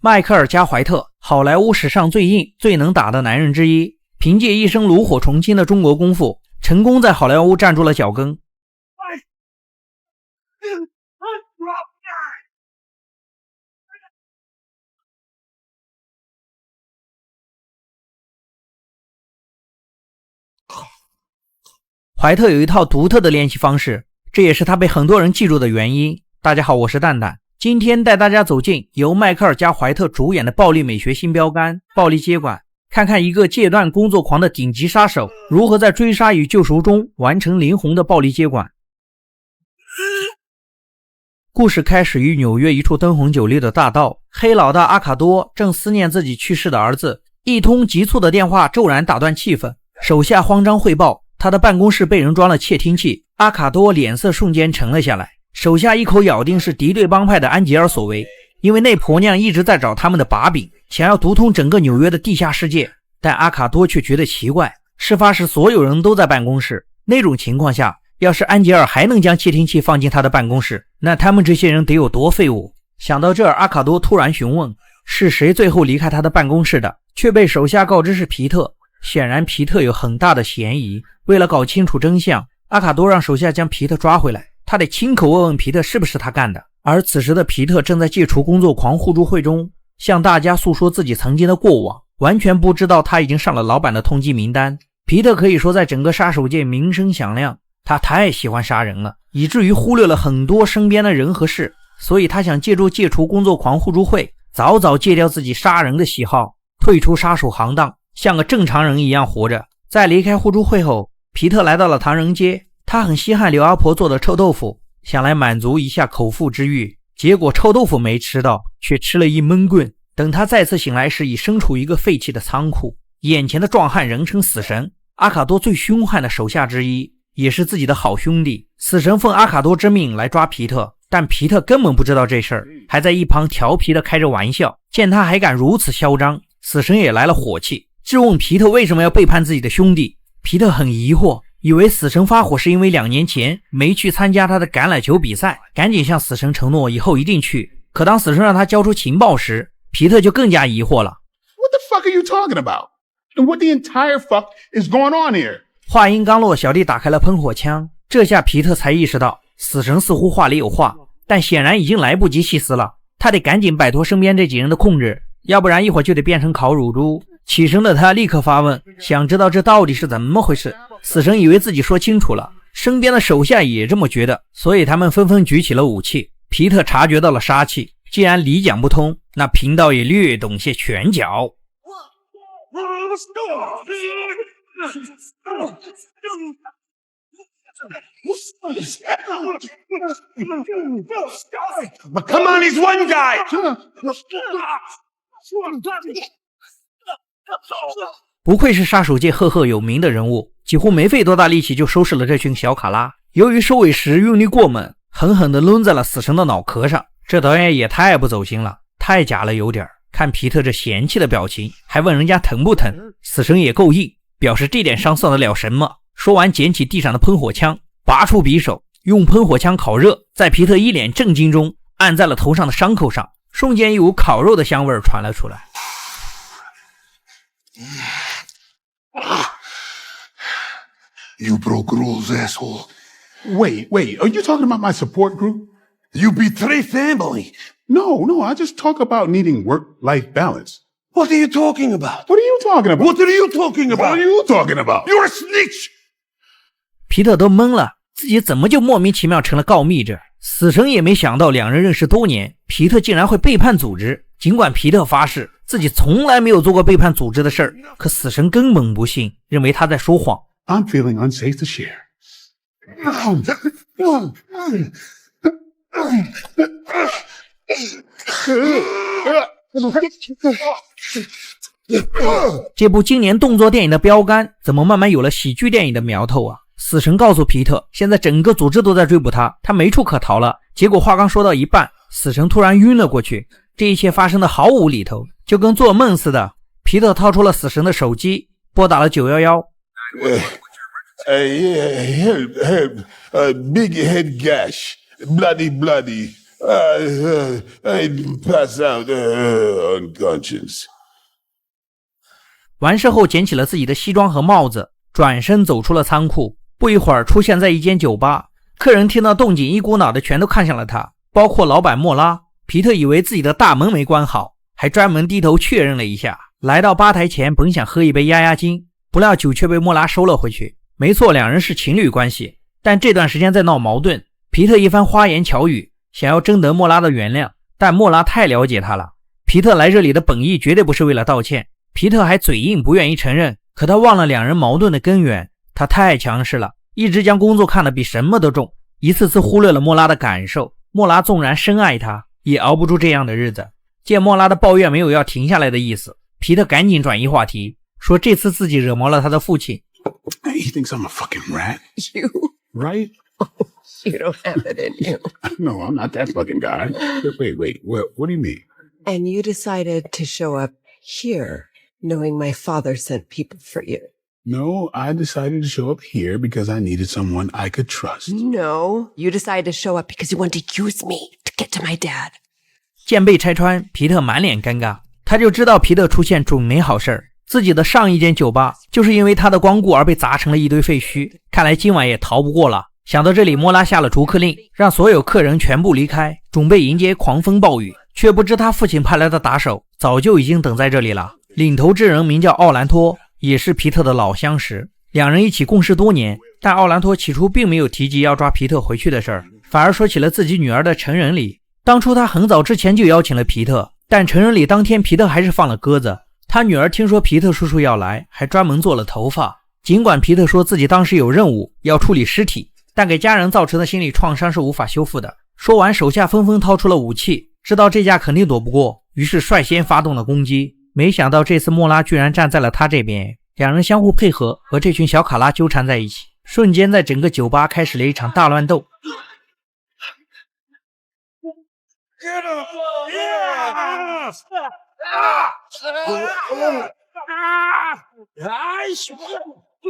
迈克尔·加怀特，好莱坞史上最硬、最能打的男人之一，凭借一身炉火纯青的中国功夫，成功在好莱坞站住了脚跟。怀特有一套独特的练习方式，这也是他被很多人记住的原因。大家好，我是蛋蛋，今天带大家走进由迈克尔·加怀特主演的暴力美学新标杆《暴力接管》，看看一个戒断工作狂的顶级杀手如何在追杀与救赎中完成灵魂的暴力接管。故事开始于纽约一处灯红酒绿的大道，黑老大阿卡多正思念自己去世的儿子，一通急促的电话骤然打断气氛，手下慌张汇报他的办公室被人装了窃听器。阿卡多脸色瞬间沉了下来，手下一口咬定是敌对帮派的安吉尔所为，因为那婆娘一直在找他们的把柄，想要读通整个纽约的地下世界。但阿卡多却觉得奇怪，事发时所有人都在办公室，那种情况下，要是安吉尔还能将窃听器放进他的办公室，那他们这些人得有多废物。想到这儿，阿卡多突然询问是谁最后离开他的办公室的，却被手下告知是皮特。显然皮特有很大的嫌疑，为了搞清楚真相，阿卡多让手下将皮特抓回来，他得亲口问问皮特是不是他干的。而此时的皮特正在戒除工作狂互助会中向大家诉说自己曾经的过往，完全不知道他已经上了老板的通缉名单。皮特可以说在整个杀手界名声响亮，他太喜欢杀人了，以至于忽略了很多身边的人和事，所以他想借助戒除工作狂互助会早早戒掉自己杀人的喜好，退出杀手行当，像个正常人一样活着。在离开互助会后，皮特来到了唐人街，他很稀罕刘阿婆做的臭豆腐，想来满足一下口腹之欲，结果臭豆腐没吃到，却吃了一闷棍。等他再次醒来时，已身处一个废弃的仓库，眼前的壮汉人称死神，阿卡多最凶悍的手下之一，也是自己的好兄弟。死神奉阿卡多之命来抓皮特，但皮特根本不知道这事儿，还在一旁调皮的开着玩笑。见他还敢如此嚣张，死神也来了火气，质问皮特为什么要背叛自己的兄弟。皮特很疑惑，以为死神发火是因为2年前没去参加他的橄榄球比赛，赶紧向死神承诺以后一定去。可当死神让他交出情报时，皮特就更加疑惑了。 What the fuck are you talking about? And what the entire fuck is going on here? 话音刚落，小弟打开了喷火枪，这下皮特才意识到死神似乎话里有话，但显然已经来不及细思了，他得赶紧摆脱身边这几人的控制，要不然一会儿就得变成烤乳猪。起身的他立刻发问，想知道这到底是怎么回事。死神以为自己说清楚了，身边的手下也这么觉得，所以他们纷纷举起了武器。皮特察觉到了杀气，既然理讲不通，那贫道也略懂些拳脚。But come on, he's one guy. 不愧是杀手界赫赫有名的人物，几乎没费多大力气就收拾了这群小卡拉。由于收尾时用力过猛，狠狠地抡在了死神的脑壳上。这导演也太不走心了，太假了有点。看皮特这嫌弃的表情，还问人家疼不疼。死神也够硬，表示这点伤算得了什么。说完捡起地上的喷火枪，拔出匕首，用喷火枪烤热，在皮特一脸震惊中按在了头上的伤口上，瞬间一股烤肉的香味传了出来。You broke rules, asshole. Wait, are you talking about my support group? You betray family. No, I just talk about needing work-life balance. What are you talking about? What are you talking about? What are you talking about? What are you talking about? You're a snitch! 皮特都懵了，自己怎么就莫名其妙成了告密者？死神也没想到两人认识多年，皮特竟然会背叛组织。尽管皮特发誓自己从来没有做过背叛组织的事儿，可死神根本不信，认为他在说谎。I'm feeling unsafe to share. 这部今年动作电影的标杆怎么慢慢有了喜剧电影的苗头啊？死神告诉皮特，现在整个组织都在追捕他，他没处可逃了。结果话刚说到一半，死神突然晕了过去。这一切发生的毫无厘头，就跟做梦似的。皮特掏出了死神的手机，拨打了911。Here, big head gash, bloody. I pass out unconscious. 完事后捡起了自己的西装和帽子，转身走出了仓库。不一会儿出现在一间酒吧，客人听到动静一股脑的全都看向了他，包括老板莫拉。皮特以为自己的大门没关好，还专门低头确认了一下，来到吧台前本想喝一杯压压惊，不料酒却被莫拉收了回去。没错，两人是情侣关系，但这段时间在闹矛盾。皮特一番花言巧语，想要征得莫拉的原谅，但莫拉太了解他了。皮特来这里的本意绝对不是为了道歉，皮特还嘴硬不愿意承认，可他忘了两人矛盾的根源。他太强势了，一直将工作看得比什么都重，一次次忽略了莫拉的感受。莫拉纵然深爱他，也熬不住这样的日子。见莫拉的抱怨没有要停下来的意思，皮特赶紧转移话题，说这次自己惹毛了他的父亲。He thinks I'm a fucking rat. You Right? don't have it in you. No, I'm not that fucking guy. Wait. What do you mean? And you decided to show up here, knowing my father sent people for you. No, I decided to show up here because I needed someone I could trust. No, you decided to show up because you wanted to use me to get to my dad. 见被拆穿，皮特满脸尴尬，他就知道皮特出现准没好事儿。自己的上一间酒吧就是因为他的光顾而被砸成了一堆废墟，看来今晚也逃不过了。想到这里，莫拉下了逐客令，让所有客人全部离开，准备迎接狂风暴雨，却不知他父亲派来的打手早就已经等在这里了。领头之人名叫奥兰托，也是皮特的老相识，两人一起共事多年，但奥兰托起初并没有提及要抓皮特回去的事儿，反而说起了自己女儿的成人礼。当初他很早之前就邀请了皮特，但成人礼当天皮特还是放了鸽子。他女儿听说皮特叔叔要来，还专门做了头发。尽管皮特说自己当时有任务要处理尸体，但给家人造成的心理创伤是无法修复的。说完，手下纷纷掏出了武器，知道这架肯定躲不过，于是率先发动了攻击。没想到这次莫拉居然站在了他这边，两人相互配合，和这群小卡拉纠缠在一起，瞬间在整个酒吧开始了一场大乱斗。Get up! Yeah! Yeah!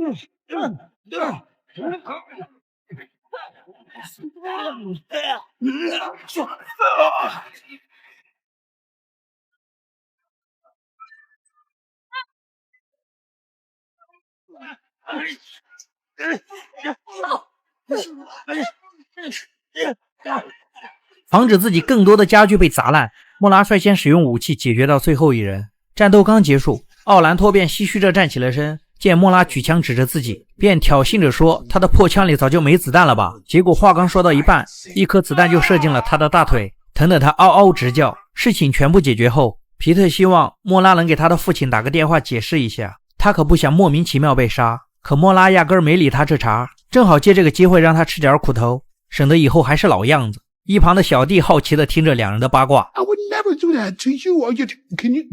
防止自己更多的家具被砸烂，莫拉率先使用武器解决到最后一人。战斗刚结束，奥兰托便唏嘘着站起了身，见莫拉举枪指着自己，便挑衅着说他的破枪里早就没子弹了吧。结果话刚说到一半，一颗子弹就射进了他的大腿，疼得他嗷嗷直叫。事情全部解决后，皮特希望莫拉能给他的父亲打个电话解释一下，他可不想莫名其妙被杀。可莫拉压根儿没理他这茬，正好借这个机会让他吃点苦头，省得以后还是老样子。一旁的小弟好奇地听着两人的八卦。 I would never do that to you.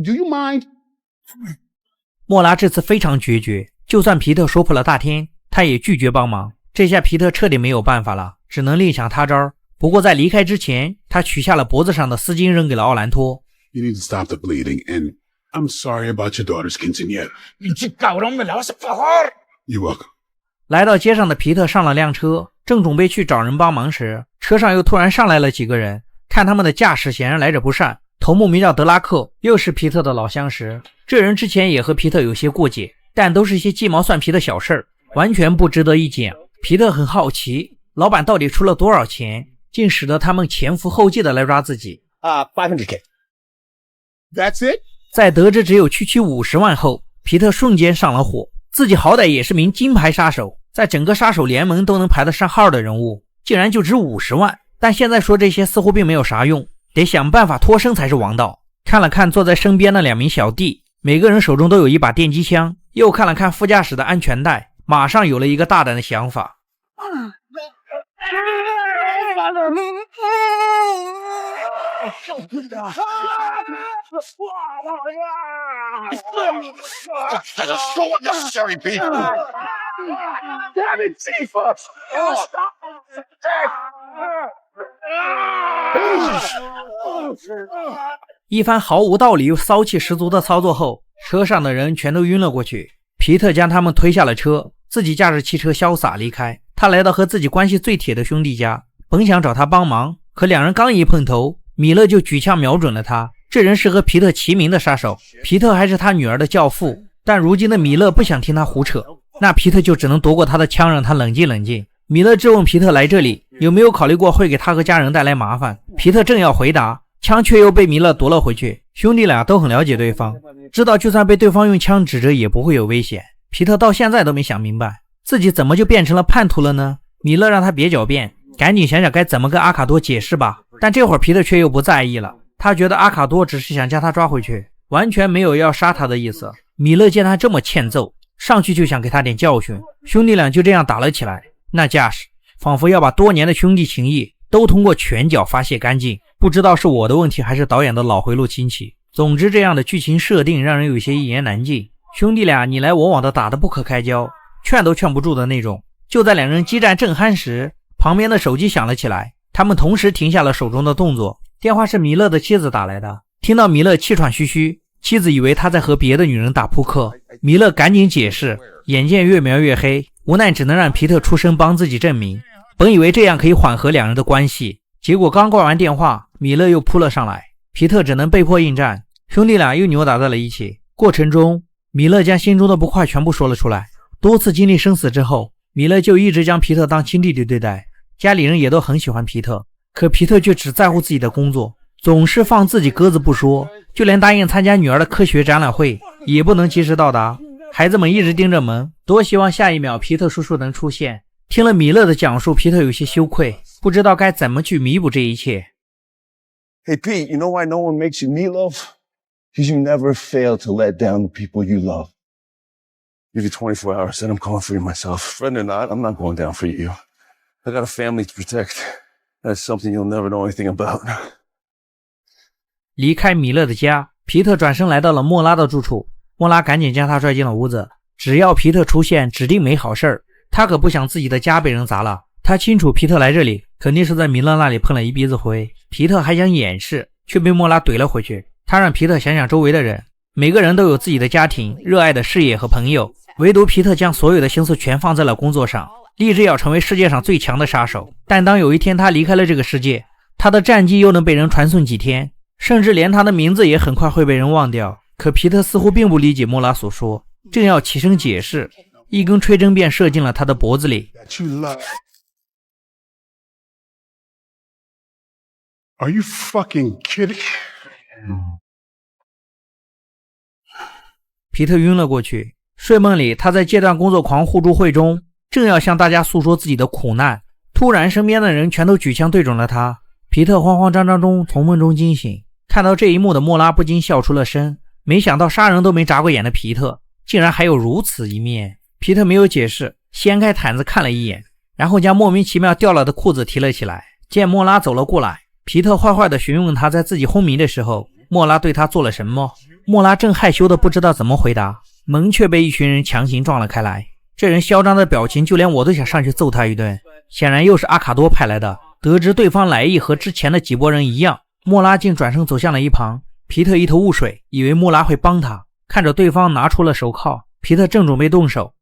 Do you mind? 莫拉这次非常决绝，就算皮特说破了大天，他也拒绝帮忙。这下皮特彻底没有办法了，只能另想他招。不过在离开之前，他取下了脖子上的丝巾扔给了奥兰托。 You need to stop the bleeding, and I'm sorry about your daughter's quinceañera. You're welcome. 来到街上的皮特上了辆车，正准备去找人帮忙时，车上又突然上来了几个人，看他们的架势显然来者不善。头目名叫德拉克，又是皮特的老相识。这人之前也和皮特有些过节，但都是一些鸡毛蒜皮的小事儿，完全不值得一讲。皮特很好奇，老板到底出了多少钱，竟使得他们前赴后继的来抓自己。$500K. That's it? 在得知只有区区50万后，皮特瞬间上了火。自己好歹也是名金牌杀手，在整个杀手联盟都能排得上号的人物，竟然就值50万。但现在说这些似乎并没有啥用，得想办法脱身才是王道。看了看坐在身边的两名小弟，每个人手中都有一把电击枪，又看了看副驾驶的安全带，马上有了一个大胆的想法。So unnecessary, Pete. Damn it, Tifa. Stop. 一番毫无道理又骚气十足的操作后，车上的人全都晕了过去。皮特将他们推下了车，自己驾驶汽车潇洒离开。他来到和自己关系最铁的兄弟家，本想找他帮忙，可两人刚一碰头，米勒就举枪瞄准了他。这人是和皮特齐名的杀手，皮特还是他女儿的教父，但如今的米勒不想听他胡扯，那皮特就只能夺过他的枪，让他冷静冷静。米勒质问皮特来这里有没有考虑过会给他和家人带来麻烦，皮特正要回答，枪却又被米勒夺了回去。兄弟俩都很了解对方，知道就算被对方用枪指着也不会有危险。皮特到现在都没想明白自己怎么就变成了叛徒了呢？米勒让他别狡辩，赶紧想想该怎么跟阿卡多解释吧。但这会儿皮特却又不在意了，他觉得阿卡多只是想将他抓回去，完全没有要杀他的意思。米勒见他这么欠揍，上去就想给他点教训，兄弟俩就这样打了起来。那架势仿佛要把多年的兄弟情谊都通过拳脚发泄干净，不知道是我的问题还是导演的脑回路清奇。总之这样的剧情设定让人有些一言难尽，兄弟俩你来我往的打得不可开交，劝都劝不住的那种。就在两人激战正酣时，旁边的手机响了起来，他们同时停下了手中的动作。电话是米勒的妻子打来的，听到米勒气喘吁吁，妻子以为他在和别的女人打扑克。米勒赶紧解释，眼见越描越黑，无奈只能让皮特出声帮自己证明。本以为这样可以缓和两人的关系，结果刚挂完电话，米勒又扑了上来，皮特只能被迫应战，兄弟俩又扭打在了一起。过程中，米勒将心中的不快全部说了出来。多次经历生死之后，米勒就一直将皮特当亲弟弟对待，家里人也都很喜欢皮特，可皮特却只在乎自己的工作，总是放自己鸽子不说，就连答应参加女儿的科学展览会也不能及时到达。孩子们一直盯着门，多希望下一秒皮特叔叔能出现。听了米勒的讲述，皮特有些羞愧，不知道该怎么去弥补这一切。 Hey, Pete, you know why no one makes you meatloaf? Because you never fail to let down the people you love. Give you 24 hours, then I'm calling for you myself. Friend or not, I'm not going down for you. I got a family to protect. That's something you'll never know anything about. 离开米勒的家，皮特转身来到了莫拉的住处。莫拉赶紧将他拽进了屋子，只要皮特出现，指定没好事儿。他可不想自己的家被人砸了。他清楚皮特来这里肯定是在米勒那里碰了一鼻子灰，皮特还想掩饰，却被莫拉怼了回去。他让皮特想想周围的人，每个人都有自己的家庭、热爱的事业和朋友，唯独皮特将所有的心思全放在了工作上，立志要成为世界上最强的杀手。但当有一天他离开了这个世界，他的战绩又能被人传颂几天，甚至连他的名字也很快会被人忘掉。可皮特似乎并不理解莫拉所说，正要起身解释，一根吹针便射进了他的脖子里。 Are you fucking kidding? 皮特晕了过去。睡梦里，他在戒断工作狂互助会中，正要向大家诉说自己的苦难，突然身边的人全都举枪对准了他。皮特慌慌张张中从梦中惊醒，看到这一幕的莫拉不禁笑出了声。没想到杀人都没眨过眼的皮特，竟然还有如此一面。皮特没有解释，掀开毯子看了一眼，然后将莫名其妙掉了的裤子提了起来。见莫拉走了过来，皮特坏坏地询问他在自己昏迷的时候，莫拉对他做了什么。莫拉正害羞的不知道怎么回答，门却被一群人强行撞了开来。这人嚣张的表情，就连我都想上去揍他一顿。显然又是阿卡多派来的。得知对方来意和之前的几拨人一样，莫拉竟转身走向了一旁。皮特一头雾水，以为莫拉会帮他。看着对方拿出了手铐，皮特正准备动手。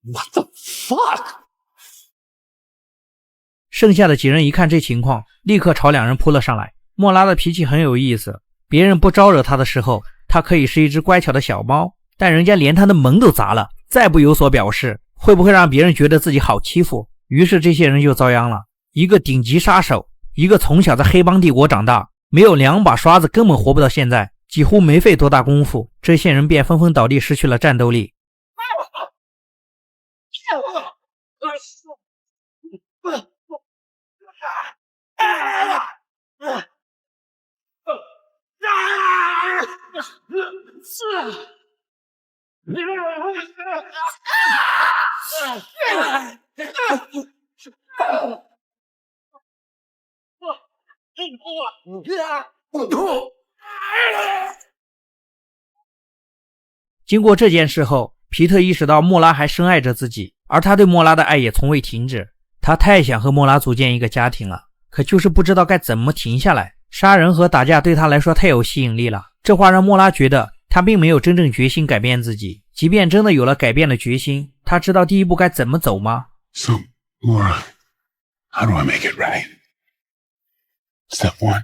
What the fuck? 剩下的几人一看这情况，立刻朝两人扑了上来。莫拉的脾气很有意思，别人不招惹他的时候，他可以是一只乖巧的小猫，但人家连他的门都砸了，再不有所表示，会不会让别人觉得自己好欺负？于是这些人就遭殃了。一个顶级杀手，一个从小在黑帮帝国长大，没有两把刷子根本活不到现在，几乎没费多大功夫，这些人便纷纷倒地，失去了战斗力。经过这件事后，皮特意识到莫拉还深爱着自己，而他对莫拉的爱也从未停止。他太想和莫拉组建一个家庭了，可就是不知道该怎么停下来。杀人和打架对他来说太有吸引力了，这话让莫拉觉得他他并没有真正决心改变自己，即便真的有了改变的决心，他知道第一步该怎么走吗？ So, Laura, how do I make it right? Step 1.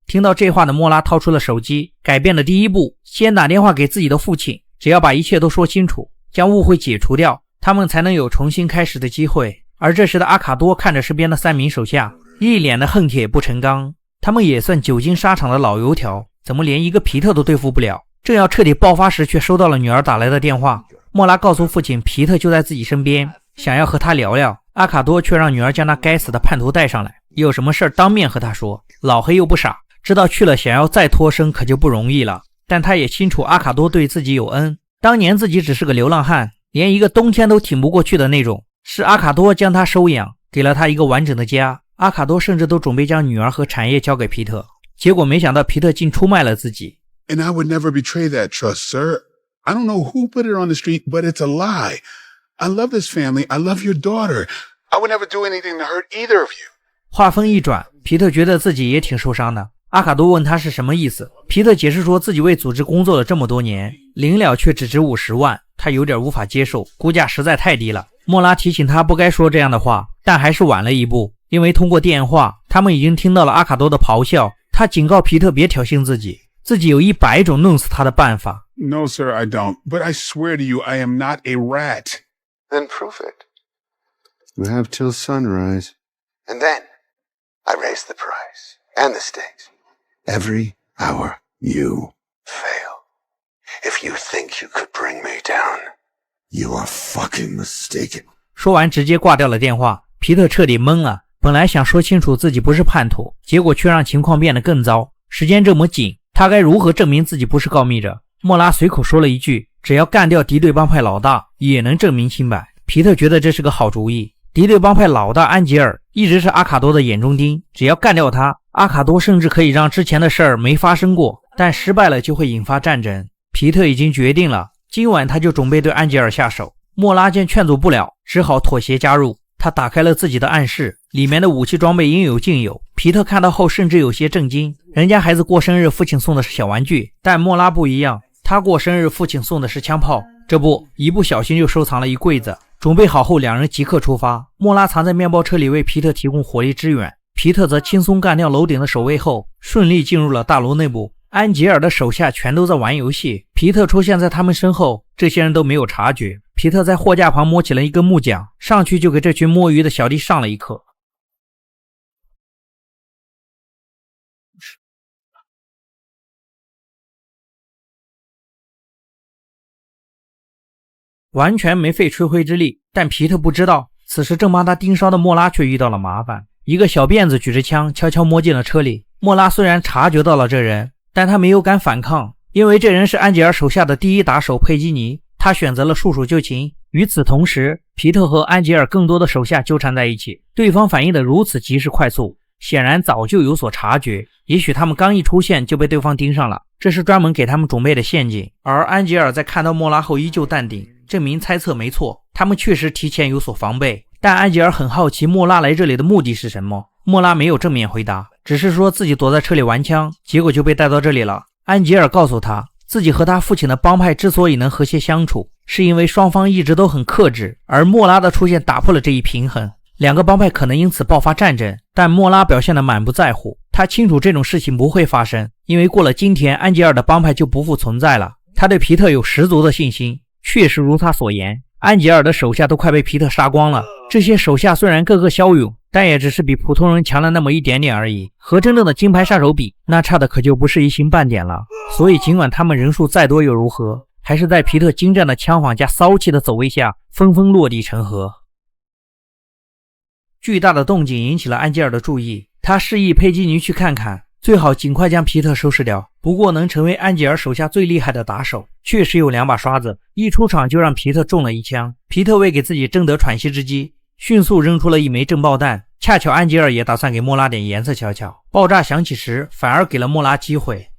听到这话的莫拉掏出了手机，改变的第一步，先打电话给自己的父亲，只要把一切都说清楚，将误会解除掉，他们才能有重新开始的机会。而这时的阿卡多看着身边的3名手下，一脸的恨铁不成钢。他们也算久经沙场的老油条，怎么连一个皮特都对付不了？正要彻底爆发时，却收到了女儿打来的电话。莫拉告诉父亲，皮特就在自己身边，想要和他聊聊。阿卡多却让女儿将那该死的叛徒带上来，有什么事当面和他说。老黑又不傻，知道去了想要再脱身可就不容易了。但他也清楚阿卡多对自己有恩，当年自己只是个流浪汉，连一个冬天都挺不过去的那种，是阿卡多将他收养，给了他一个完整的家。阿卡多甚至都准备将女儿和产业交给皮特，结果没想到皮特竟出卖了自己。 And I would never betray that trust, sir. I don't know who put it on the street, but it's a lie. I love this family. I love your daughter. I would never do anything to hurt either of you. 话锋一转，皮特觉得自己也挺受伤的。阿卡多问他是什么意思，皮特解释说自己为组织工作了这么多年，临了却只值50万，他有点无法接受，估价实在太低了。莫拉提醒他不该说这样的话，但还是晚了一步，因为通过电话，他们已经听到了阿卡多的咆哮。他警告皮特别挑衅自己，自己有100种弄死他的办法。No, sir, I don't. But I swear to you, I am not a rat. Then prove it. You have till sunrise. And then I raise the price and the stakes. Every hour you Fail. If you think you could bring me down, you are fucking mistaken. 说完直接挂掉了电话。皮特彻底懵了，本来想说清楚自己不是叛徒，结果却让情况变得更糟。时间这么紧，他该如何证明自己不是告密者？莫拉随口说了一句，只要干掉敌对帮派老大也能证明清白。皮特觉得这是个好主意。敌对帮派老大安吉尔一直是阿卡多的眼中钉，只要干掉他，阿卡多甚至可以让之前的事儿没发生过，但失败了就会引发战争。皮特已经决定了，今晚他就准备对安吉尔下手。莫拉见劝阻不了，只好妥协加入。他打开了自己的暗室，里面的武器装备应有尽有。皮特看到后甚至有些震惊，人家孩子过生日，父亲送的是小玩具，但莫拉不一样，他过生日，父亲送的是枪炮。这不，一不小心就收藏了一柜子。准备好后，两人即刻出发。莫拉藏在面包车里为皮特提供火力支援，皮特则轻松干掉楼顶的守卫后，顺利进入了大楼内部。安吉尔的手下全都在玩游戏，皮特出现在他们身后，这些人都没有察觉。皮特在货架旁摸起了一根木桨，上去就给这群摸鱼的小弟上了一课。完全没费吹灰之力，但皮特不知道，此时正帮他盯梢的莫拉却遇到了麻烦。一个小辫子举着枪，悄悄摸进了车里。莫拉虽然察觉到了这人，但他没有敢反抗，因为这人是安吉尔手下的第一打手佩基尼。他选择了束手就擒。与此同时，皮特和安吉尔更多的手下纠缠在一起，对方反应的如此及时快速，显然早就有所察觉。也许他们刚一出现就被对方盯上了，这是专门给他们准备的陷阱。而安吉尔在看到莫拉后依旧淡定，证明猜测没错，他们确实提前有所防备。但安吉尔很好奇莫拉来这里的目的是什么。莫拉没有正面回答，只是说自己躲在车里玩枪，结果就被带到这里了。安吉尔告诉他，自己和他父亲的帮派之所以能和谐相处，是因为双方一直都很克制，而莫拉的出现打破了这一平衡。两个帮派可能因此爆发战争，但莫拉表现得满不在乎。他清楚这种事情不会发生，因为过了今天，安吉尔的帮派就不复存在了。他对皮特有十足的信心，确实如他所言，安吉尔的手下都快被皮特杀光了。这些手下虽然个个骁勇，但也只是比普通人强了那么一点点而已，和真正的金牌杀手比，那差的可就不是一星半点了。所以尽管他们人数再多又如何，还是在皮特精湛的枪法加骚气的走位下，纷纷落地成盒。巨大的动静引起了安吉尔的注意，他示意佩基尼去看看，最好尽快将皮特收拾掉。不过能成为安吉尔手下最厉害的打手，确实有两把刷子，一出场就让皮特中了一枪。皮特为给自己争得喘息之机，迅速扔出了一枚震爆弹，恰巧安吉尔也打算给莫拉点颜色瞧瞧。爆炸响起时，反而给了莫拉机会。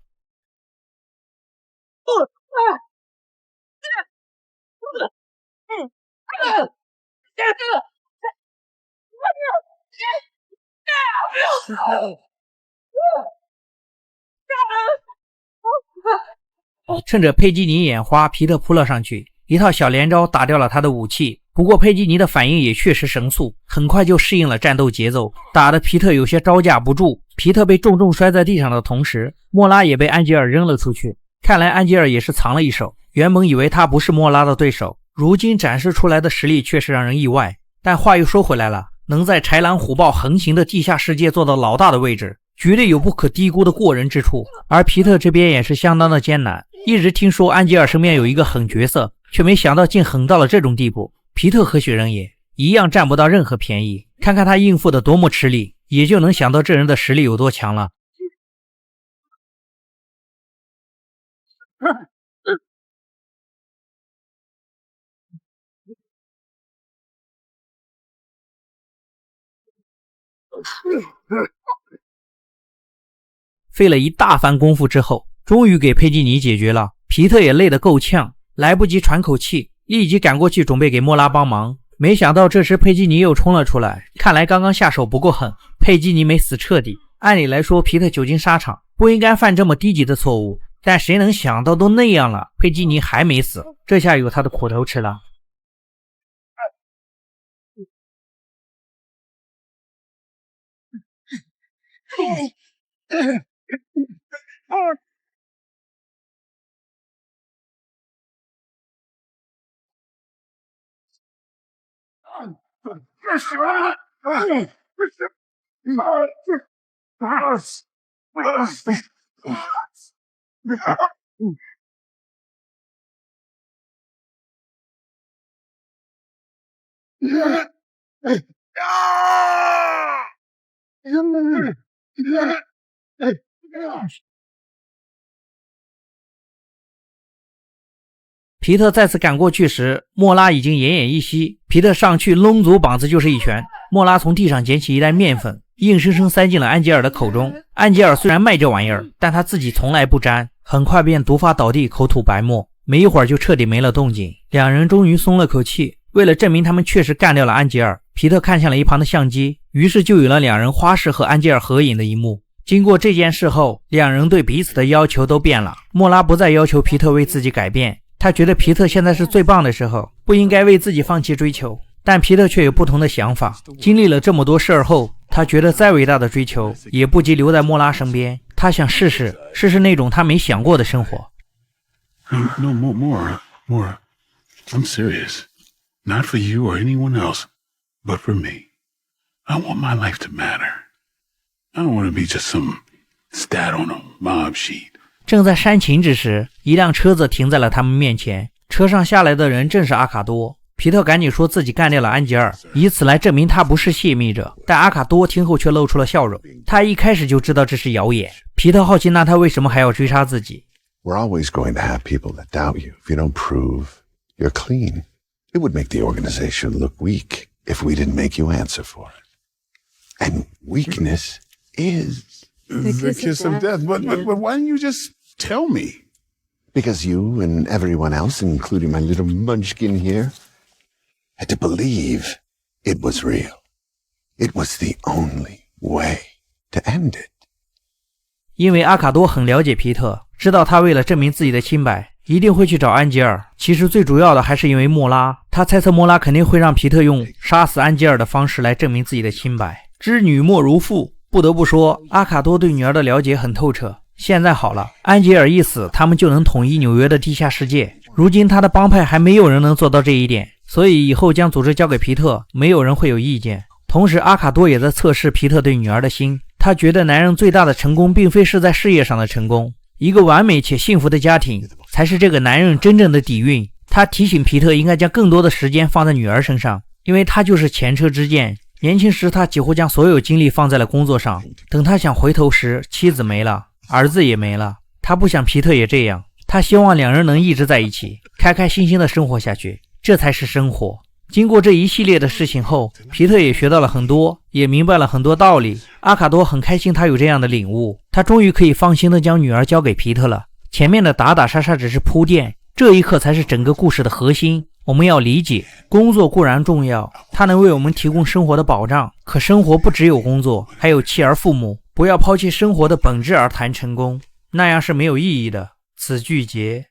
趁着佩吉尼眼花，皮特扑了上去，一套小连招打掉了他的武器。不过佩吉尼的反应也确实神速，很快就适应了战斗节奏，打得皮特有些招架不住。皮特被重重摔在地上的同时，莫拉也被安吉尔扔了出去。看来安吉尔也是藏了一手，原本以为他不是莫拉的对手，如今展示出来的实力确实让人意外。但话又说回来了，能在豺狼虎豹横行的地下世界做到老大的位置，绝对有不可低估的过人之处。而皮特这边也是相当的艰难，一直听说安吉尔身边有一个狠角色，却没想到竟狠到了这种地步。皮特何许人也，一样占不到任何便宜，看看他应付的多么吃力，也就能想到这人的实力有多强了。费了一大番功夫之后，终于给佩吉尼解决了。皮特也累得够呛，来不及喘口气，立即赶过去准备给莫拉帮忙。没想到这时佩吉尼又冲了出来，看来刚刚下手不够狠，佩吉尼没死彻底。按理来说皮特久经沙场，不应该犯这么低级的错误，但谁能想到都那样了，佩吉尼还没死，这下有他的苦头吃了。皮特再次赶过去时，莫拉已经奄奄一息。皮特上去抡足膀子就是一拳，莫拉从地上捡起一袋面粉，硬生生塞进了安吉尔的口中。安吉尔虽然卖这玩意儿，但他自己从来不沾，很快便毒发倒地，口吐白沫，没一会儿就彻底没了动静。两人终于松了口气。为了证明他们确实干掉了安吉尔，皮特看向了一旁的相机，于是就有了两人花式和安吉尔合影的一幕。经过这件事后，两人对彼此的要求都变了。莫拉不再要求皮特为自己改变，他觉得皮特现在是最棒的时候，不应该为自己放弃追求。但皮特却有不同的想法，经历了这么多事儿后，他觉得再伟大的追求也不及留在莫拉身边。他想试试那种他没想过的生活。No, more. I'm serious. Not for you or anyone else, but for me. I want my life to matter. I don't want to be just some stat on a mob sheet. 正在煽情之时，一辆车子停在了他们面前，车上下来的人正是阿卡多。皮特赶紧说自己干掉了安吉尔，以此来证明他不是泄密者。但阿卡多听后却露出了笑容，他一开始就知道这是谣言。皮特好奇，那他为什么还要追杀自己？ We're always going to have people that doubt you if you don't prove you're clean. It would make the organization look weak if we didn't make you answer for it. And weakness is The kiss of death. But why didn't you just tell me? because you and everyone else, including my little munchkin here, had to believe it was real. It was the only way to end it. 因为阿卡多很了解皮特，知道他为了证明自己的清白，一定会去找安吉尔。其实最主要的还是因为莫拉，他猜测莫拉肯定会让皮特用杀死安吉尔的方式来证明自己的清白。知女莫如父，不得不说，阿卡多对女儿的了解很透彻。现在好了，安吉尔一死，他们就能统一纽约的地下世界。如今他的帮派还没有人能做到这一点，所以以后将组织交给皮特，没有人会有意见。同时，阿卡多也在测试皮特对女儿的心。他觉得男人最大的成功并非是在事业上的成功，一个完美且幸福的家庭才是这个男人真正的底蕴。他提醒皮特应该将更多的时间放在女儿身上，因为他就是前车之鉴。年轻时他几乎将所有精力放在了工作上，等他想回头时，妻子没了，儿子也没了。他不想皮特也这样，他希望两人能一直在一起，开开心心的生活下去，这才是生活。经过这一系列的事情后，皮特也学到了很多，也明白了很多道理。阿卡多很开心他有这样的领悟，他终于可以放心的将女儿交给皮特了。前面的打打杀杀只是铺垫，这一刻才是整个故事的核心。我们要理解，工作固然重要，它能为我们提供生活的保障，可生活不只有工作，还有妻儿父母。不要抛弃生活的本质而谈成功，那样是没有意义的。此句节